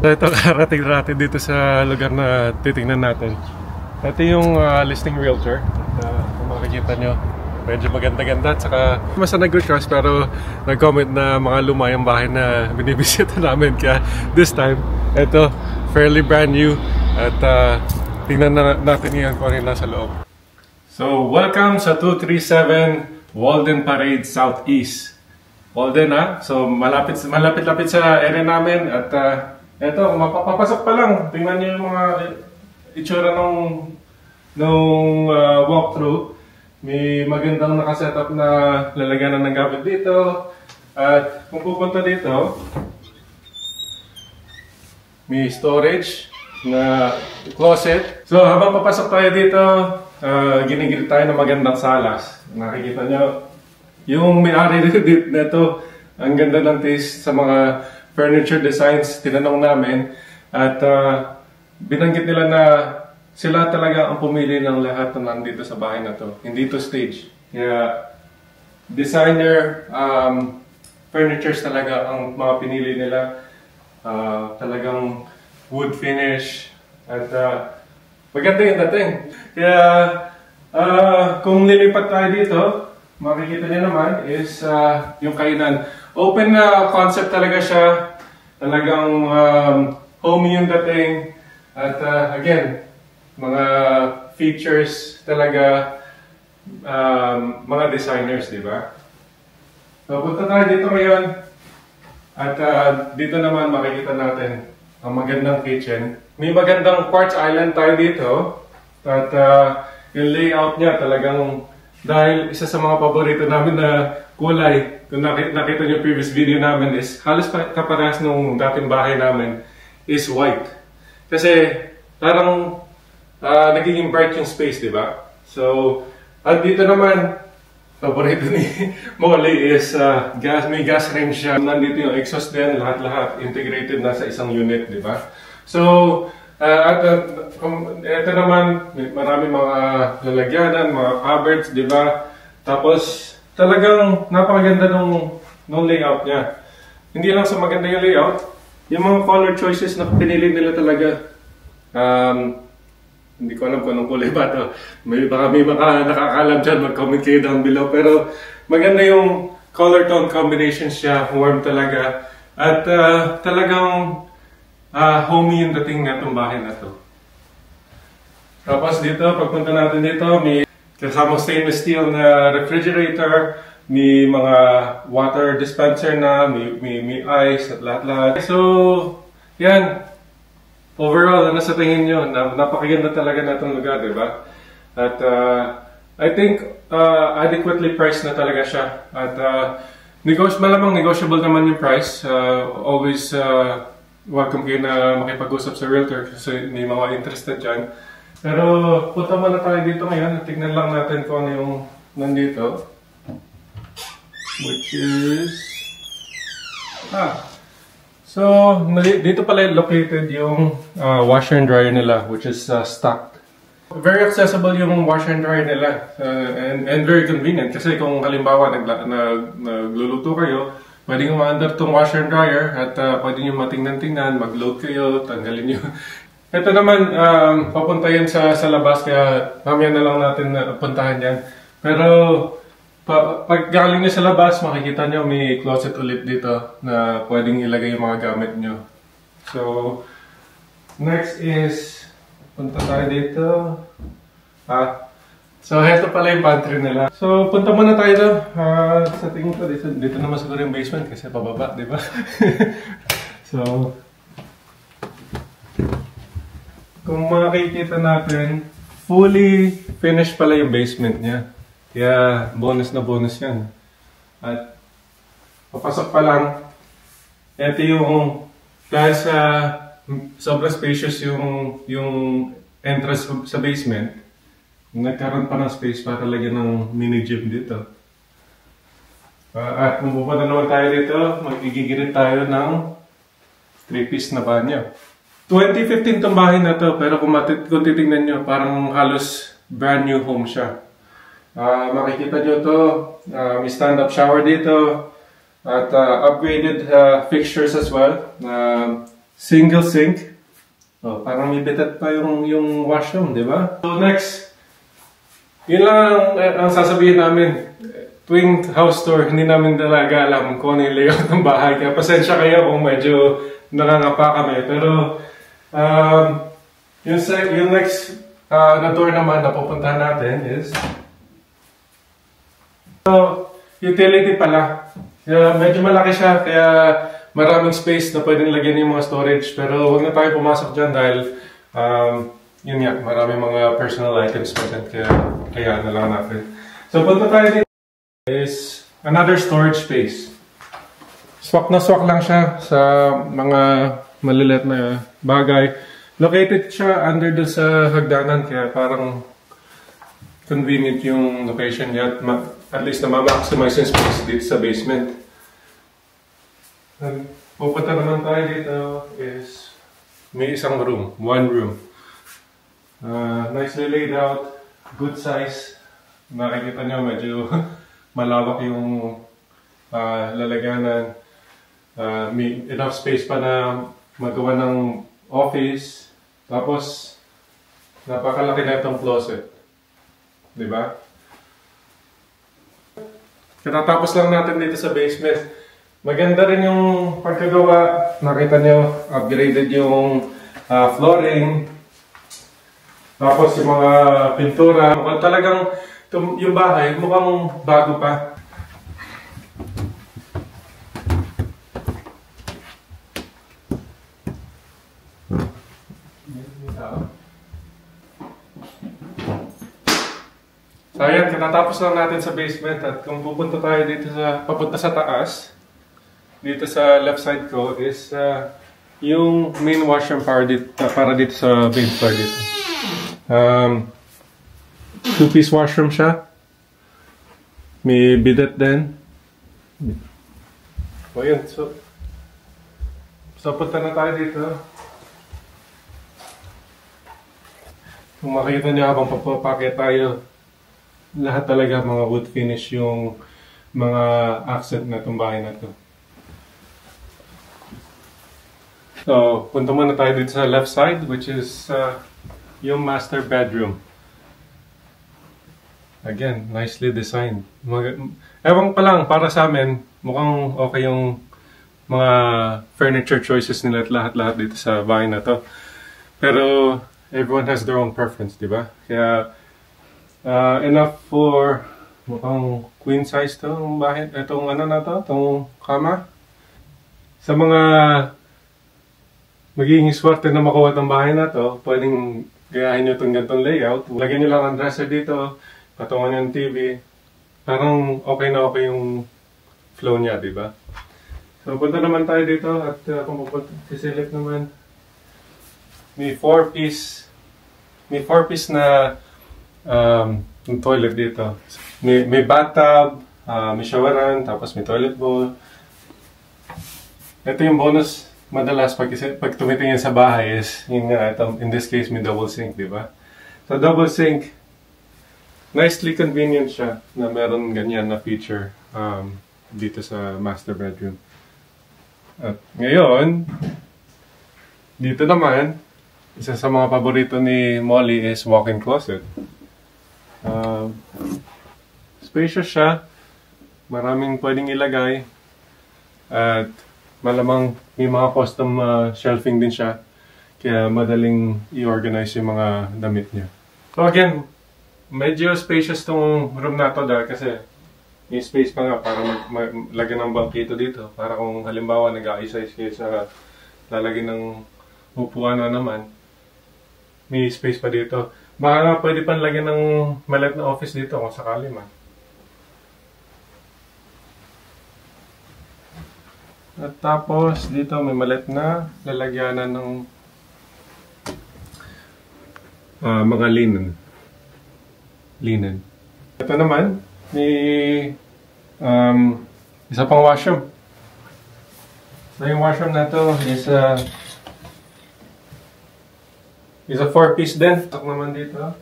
Ito, karating natin dito sa lugar na titingnan natin. Ito yung listing realtor. Kung makikita nyo, medyo maganda-ganda. At saka, mas nag-request pero nag-comment na mga luma yung bahay na binibisita namin. Kaya this time, ito, fairly brand new. At tingnan natin yan kung ano yung nasa loob. So, welcome sa 237 Walden Parade Southeast. Walden So, malapit-lapit sa area namin. At eto, mapapasok pa lang. Tingnan niyo yung mga itsura nung walkthrough. May magandang nakasetup na lalagyanan ng gamit dito. At kung pupunta dito, may storage na closet. So, habang papasok tayo dito, ginigil tayo ng magandang salas. Nakikita nyo, yung may-ari nito, ang ganda ng taste sa mga furniture designs, tinanong namin. At binanggit nila na sila talaga ang pumili ng lahat na nandito sa bahay na to. Hindi to stage. Kaya designer furnitures talaga ang mga pinili nila. Talagang wood finish. At maganda yung dating. Kaya kung lilipat tayo dito, makikita niyo naman is yung kainan. Open na concept talaga siya. Talagang homey yung dating. At again, mga features talaga mga designers, di ba? So, punta tayo dito ngayon. At dito naman makikita natin ang magandang kitchen. May magandang quartz island tayo dito. At yung layout niya talagang, dahil isa sa mga paborito namin na kulay, kung nakita niyo yung previous video namin is halos kaparehas nung dating bahay namin is white. Kasi parang nagiging bright yung space, di ba? So, at dito naman, paborito ni Molly is may gas range siya. Nandito yung exhaust din, lahat-lahat integrated na sa isang unit, di ba? So, at ito naman, marami mga lalagyanan, mga cupboards, di ba? Tapos, talagang napakaganda nung layout niya. Hindi lang sa maganda yung layout, yung mga color choices na pinili nila talaga. Hindi ko alam kung anong kulay ba ito. Baka may nakakalam dyan, mag-comment kayo down below. Pero maganda yung color tone combination siya, warm talaga. At talagang homey yung dating na itong bahay na ito. Tapos dito, pagpunta natin dito, may kasamang stainless steel na refrigerator, may mga water dispenser na, may ice at lahat-lahat. So, yan. Overall, ano sa tingin nyo? Napakaganda talaga na itong lugar, di ba? At I think adequately priced na talaga siya. At malamang negotiable naman yung price. Always welcome kayo na makipag-usap sa realtor kasi may mga interested dyan. Pero punta muna tayo dito ngayon. Tignan lang natin kung ano yung nandito. Which is... So, dito pala located yung washer and dryer nila, which is stocked. Very accessible yung washer and dryer nila, and very convenient. Kasi kung halimbawa nagluluto kayo, pwedeng ma-under tong washer and dryer at pwede nyo matingnan-tingnan, mag-load kayo, tanggalin nyo. Ito naman, papunta yan sa labas, kaya mamaya na lang natin puntahan yan. Pero, pag galing nyo sa labas, makikita nyo may closet ulit dito na pwedeng ilagay yung mga gamit nyo. So, next is, punta tayo dito. So, heto pala yung pantry nila. So, punta muna tayo doon. Sa tingin ko, dito naman siguro yung basement kasi pababa, di ba? So, kung makikita natin, fully finished pala yung basement niya. Kaya bonus na bonus yan. At papasok pa lang, ito yung, dahil sa sobrang spacious yung entrance sa basement, nagkaroon pa ng space para lagyan ng mini gym dito. At kung pupunta naman tayo dito, magigigirit tayo ng 3-piece na banyo. 2015 itong bahay na to, pero kung titignan nyo, parang halos brand new home siya. Makikita nyo to, may stand-up shower dito, at upgraded fixtures as well. single sink. Oh, parang may bitat pa yung washroom, di ba? So next, yun lang ang sasabihin namin. Tuwing house tour, hindi namin talaga alam kung ano yung layout ng bahay. Kaya pasensya kayo kung medyo nangangapa kami. Pero yung next na tour naman na pupuntahan natin is utility pala. Medyo malaki siya, kaya maraming space na pwedeng lagyan yung mga storage. Pero huwag na tayo pumasok dyan dahil yun nga, maraming mga personal items pa dyan. Kaya na lang natin. So punta tayo dito is another storage space. Swak na swak lang siya sa mga maliliit na bagay. Located siya under doon sa hagdanan, kaya parang convenient yung location niya. At least na ma-maximize yung space dito sa basement. Pupunta naman tayo dito is may isang room, one room. Nicely laid out, good size. Nakikita nyo medyo malawak yung lalagyanan. May enough space pa na magawa ng office. Tapos, napakalaki na itong closet. Diba? Katatapos lang natin dito sa basement. Maganda rin yung pagkagawa. Nakita nyo, upgraded yung flooring. Tapos yung mga pintura. Talagang yung bahay mukhang bago pa. So ayan, kinatapos lang natin sa basement at kung pupunta tayo dito papunta sa taas, dito sa left side ko is yung main washroom para dito sa main floor dito. Two-piece washroom siya. May bidet din. O yun, so punta na tayo dito. Kung makikita niyo habang papapakit tayo, lahat talaga mga wood finish yung mga accent na itong bahay na to. So, punta muna tayo dito sa left side, which is yung master bedroom. Again, nicely designed. Ewan pa lang, para sa amin, mukhang okay yung mga furniture choices nila at lahat-lahat dito sa bahay na to. Pero, everyone has their own preference, di ba? Kaya, enough for mukhang queen size to, itong ano na to, itong kama. Sa mga magiging swerte na makuha itong bahay na to, pwedeng gayahin nyo itong ganitong layout. Lagyan nyo lang ang dresser dito, patungan yung TV. Parang okay na okay yung flow niya, di ba? So, punta naman tayo dito at kung pupunta, sisilip naman. May 4-piece na toilet dito. May bathtub, may showeran, tapos may toilet bowl. Ito yung bonus madalas pag tumitingin sa bahay is, in this case, may double sink, di ba? So, double sink, nicely convenient siya na meron ganyan na feature dito sa master bedroom. At ngayon, dito naman, isa sa mga paborito ni Molly is walk-in closet. Spacious siya, maraming pwedeng ilagay, at malamang may mga custom shelving din siya, kaya madaling i-organize yung mga damit niya. So again, medyo spacious tong room na to dahil kasi may space pa nga para lagyan ng bangkito dito. Para kung halimbawa nag-a-size kayo sa lalagyan ng upuan na naman, may space pa dito. Baka nga pwede pa lagyan ng maliit na office dito kung sakali man. At tapos dito may maliit na lalagyanan ng mga linen. Ito naman, may isa pang washroom. So yung washroom na to is a 4-piece din. Ito naman dito.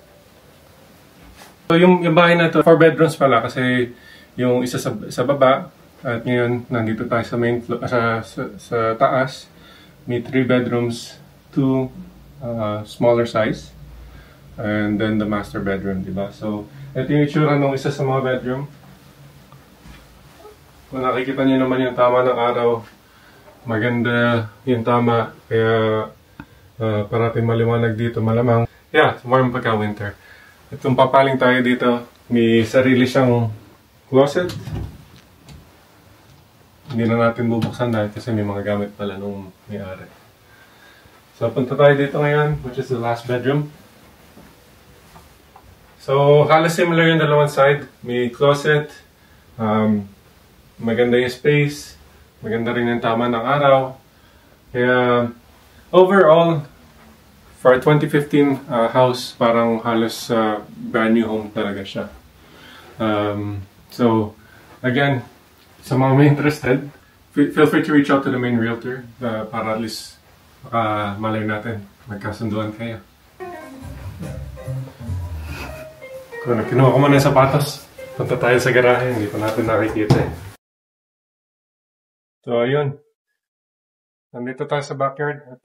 So yung bahay na to, 4 bedrooms pala kasi yung isa sa baba at ngayon nandito tayo sa main floor, sa taas. may 3 bedrooms, 2 smaller size, and then the master bedroom, diba? So, ito yung itsura ng isa sa mga bedroom. Kung nakikita niyo naman yung tama ng araw, maganda yung tama, kaya parating maliwanag dito, malamang. Yeah, warm pagka winter. Itong papaling tayo dito, may sarili siyang closet. Hindi na natin bubuksan dahil kasi may mga gamit pala nung may-ari. So, punta tayo dito ngayon, which is the last bedroom. So, halos similar yung dalawang side. May closet, maganda yung space, maganda rin yung tama ng araw. Kaya, overall, for a 2015 house, parang halos brand new home talaga siya. So, again, sa mga may interested, feel free to reach out to the main realtor para at least malay natin, magkasunduan kayo. Kung kinuha ko muna yung sapatos, punta tayo sa garahe, hindi pa natin nakikita eh. So, ayun. Nandito tayo sa backyard at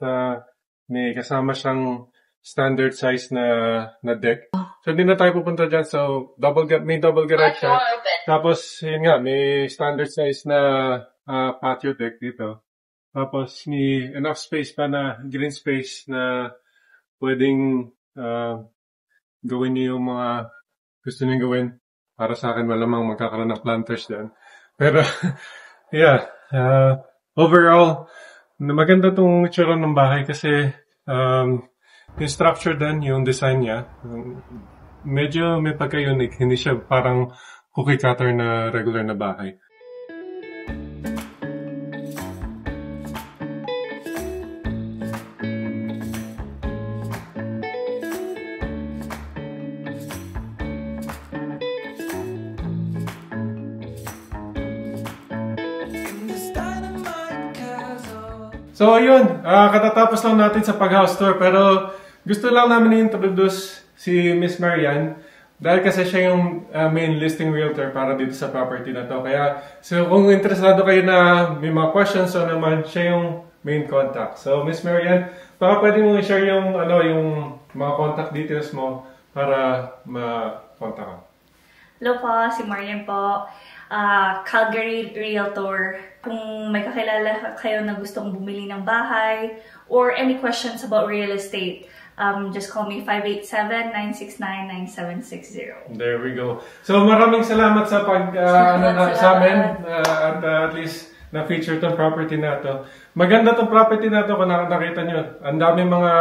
may kasama siyang standard size na deck. So, hindi na tayo pupunta dyan. So, may double garage siya. Tapos, yun nga, may standard size na patio deck dito. Tapos, may enough space pa na green space na pwedeng gawin niyo yung mga gusto niyo gawin. Para sa akin, malamang magkakaroon ng planters dyan. Pero, yeah. Overall, maganda tong itsura ng bahay kasi yung structure din, yung design niya, medyo may pagka-unique. Hindi siya parang cookie cutter na regular na bahay. So, ayun. Katatapos lang natin sa pag-house tour. Pero gusto lang namin i-introduce si Miss Marian. Dahil kasi siya yung main listing realtor para dito sa property na to. Kaya, so kung interesado kayo na may mga questions o naman, siya yung main contact. So, Miss Marian, baka pwede mo i-share yung, yung mga contact details mo para ma-contact ka. Hello po, si Marian po. Calgary Realtor. Kung may kakilala kayo na gustong bumili ng bahay or any questions about real estate, just call me 587-969-9760. There we go. So maraming salamat sa sa amin at least na-feature tong property na to. Maganda tong property na to kung nakita nyo. Ang daming mga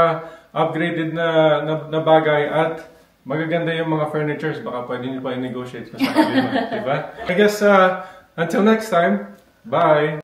upgraded na bagay at magaganda yung mga furnitures. Baka pwede nyo pa i-negotiate pa sa kanila. Diba? I guess until next time, bye!